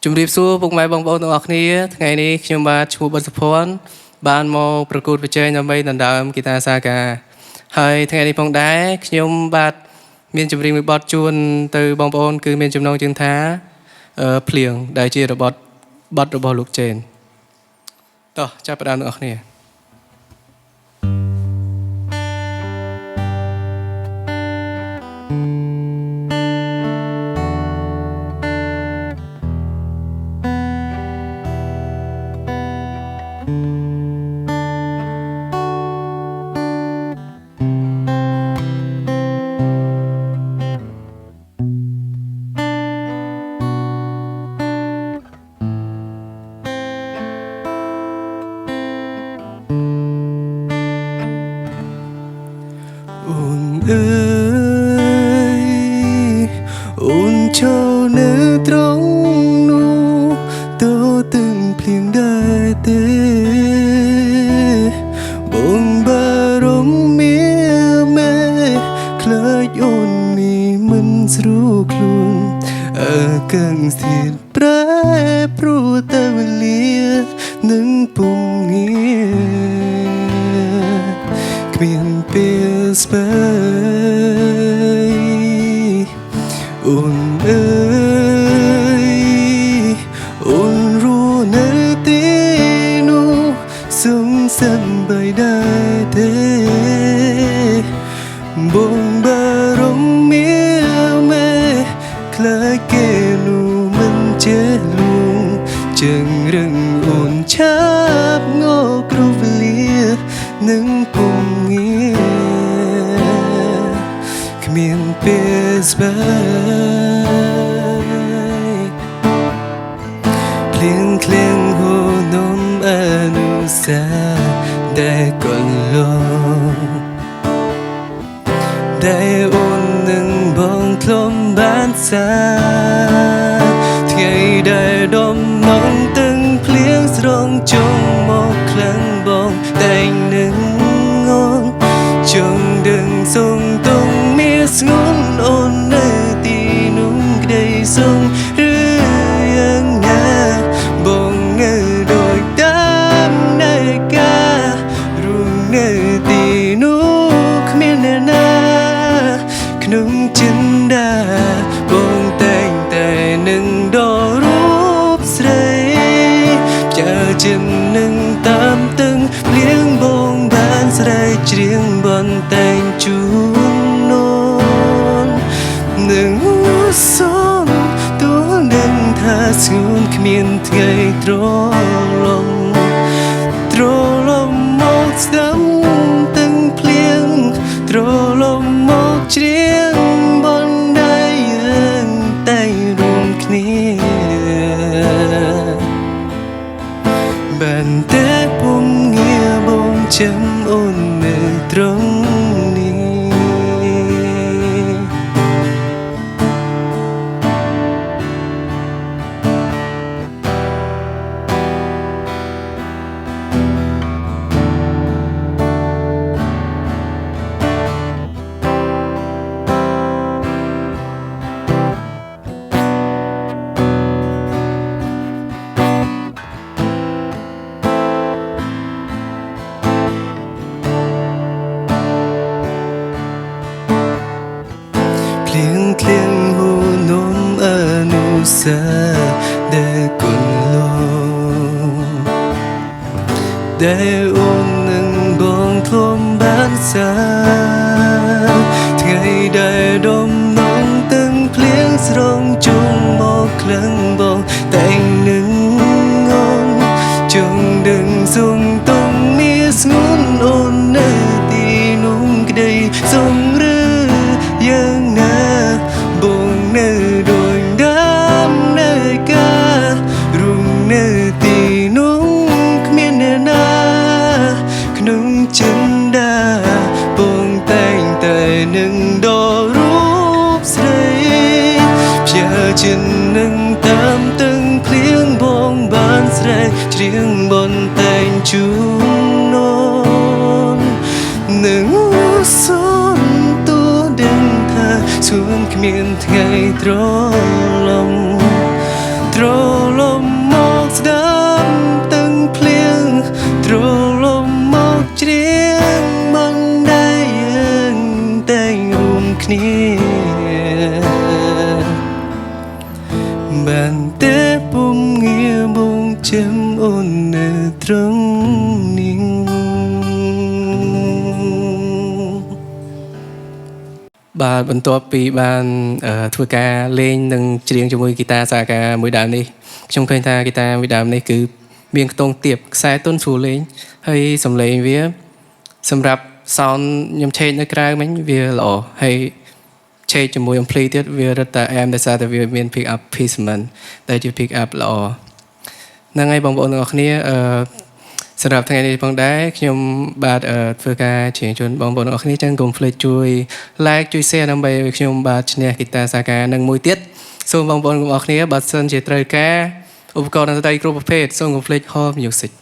ជំរាបសួរពុកម៉ែបងប្អូនទាំងអស់គ្នាថ្ងៃនេះខ្ញុំបាទឈ្មោះប៊ុនសុភ័ណ្ឌបានមកប្រកួតប្រជែងដើម្បីដណ្ដើមហ្គីតាសាកាហើយថ្ងៃនេះផងដែរខ្ញុំបាទមានចម្រៀងមួយបទជូនទៅបងប្អូនគឺមានចំណងជើងថាភ្លៀងដែលជាបទរបស់លោកចេនតោះចាប់ផ្ដើមទាំងអស់គ្នាអូនចូលនៅត្រង់នោះតើទាំងភ្លៀងដែរទេបងបារម្ភមេខ្លាចអូននេះមិនស្រួលខ្លួនកឹងស្ថិតប្រែព្រោះតែវេលានឹងពុំងាគ្មានពេលស្បែកអូនអើយអូនรู้នៅទីនោះសុំសិនបីដែរទេបងបារម្ភមេខ្លាចគេនោះមិនចេះលួងចឹងរឹងអូនឆាប់ងល់គ្រប់វេលានឹងពុំងាគ្មានពេលស្បែកភ្លៀងក្លៀងហូរនំអនុសាដែលកន្លងដែលអូននឹងបងក្លំបានសាថ្ងៃដែលដំណងទាំងភ្លៀងស្រងចុងមកខ្លាំងបងតែងនឹងងងចង់ដឹងសងតងមានស្ងួនអូននៅទីនោះក្ដីសងឬយ៉ាងណាបងនៅដោយតាមនៅការរួមនៅទីនោះគ្មានអ្នកណាក្នុងចិនដាបងតែងតែនឹងដល់រូបស្រីចាចិននឹងតាមទឹងភ្លៀងបងបានស្រែកច្រៀងបន្តែងជូននូននឹងសូមទូនឹងថាស្ងួនគ្មានថ្ងៃត្រឡំមកស្ដាំទាំងភ្លៀងត្រឡំមកច្រៀងបន្តែយើងតែរួមគ្នាបានតែពុំងារបងចាំអូននៅត្រង់នេះភ្លៀងក្លៀងហូរនំអនុសាដែលកន្លងដែលអូននឹងបងធ្លំបានសាថ្ងៃដែលដំណងទាំងភ្លៀងស្រងជុំមកខ្លាំងបងតែងនឹងងងចង់ដឹងសងតងមានស្ងួនអូននៅទីនោះក្ដីសងឬយ៉ាងណាបងនៅដោយដើមនៅការរួមនៅទីនោះគ្មានអ្នកណាក្នុងចិនដាបងតែងតែនឹងដល់រូបស្រីព្យាចិននឹងតាមទាំងភ្លៀងបងបានស្រែកច្រៀងបន្តែងជូននូននឹងសូមទូដឹងថាសួនគ្មានថ្ងៃត្រឡំ Bạn tế bông nghĩa bông chém ôn nề trong ninh Bàបន្ទាប់ពីបានធ្វើការលេងនិងច្រៀងជាមួយហ្គីតាសាកាមួយដើមនេះខ្ញុំឃើញថាហ្គីតាមួយដើមនេះគឺមានខ្ទង់ទាបខ្សែទន់ស្រួលលេងហើយសំឡេងវាសម្រាប់ sound ខ្ញុំឆេកនៅក្រៅមិញវាល្អហើយឆេកជាមួយ ampli ទៀតវារត់តែអែមដោយសារតែវាមាន pick up placement ដែលជា pick up ល្អហ្នឹងហើយបងប្អូនទាំងអស់គ្នាសម្រាប់ថ្ងៃនេះផងដែរខ្ញុំបាទធ្វើការច្រៀងជូនបងប្អូនទាំងអស់គ្នាចឹងកុំភ្លេចជួយ like ជួយ share ដើម្បីឲ្យខ្ញុំបាទឈ្នះហ្គីតាសាកានិងមួយទៀតសូមបងប្អូនទាំងអស់គ្នាបើសិនជាត្រូវការឧបករណ៍តន្ត្រីគ្រប់ប្រភេទសូមកុំភ្លេច Hall Music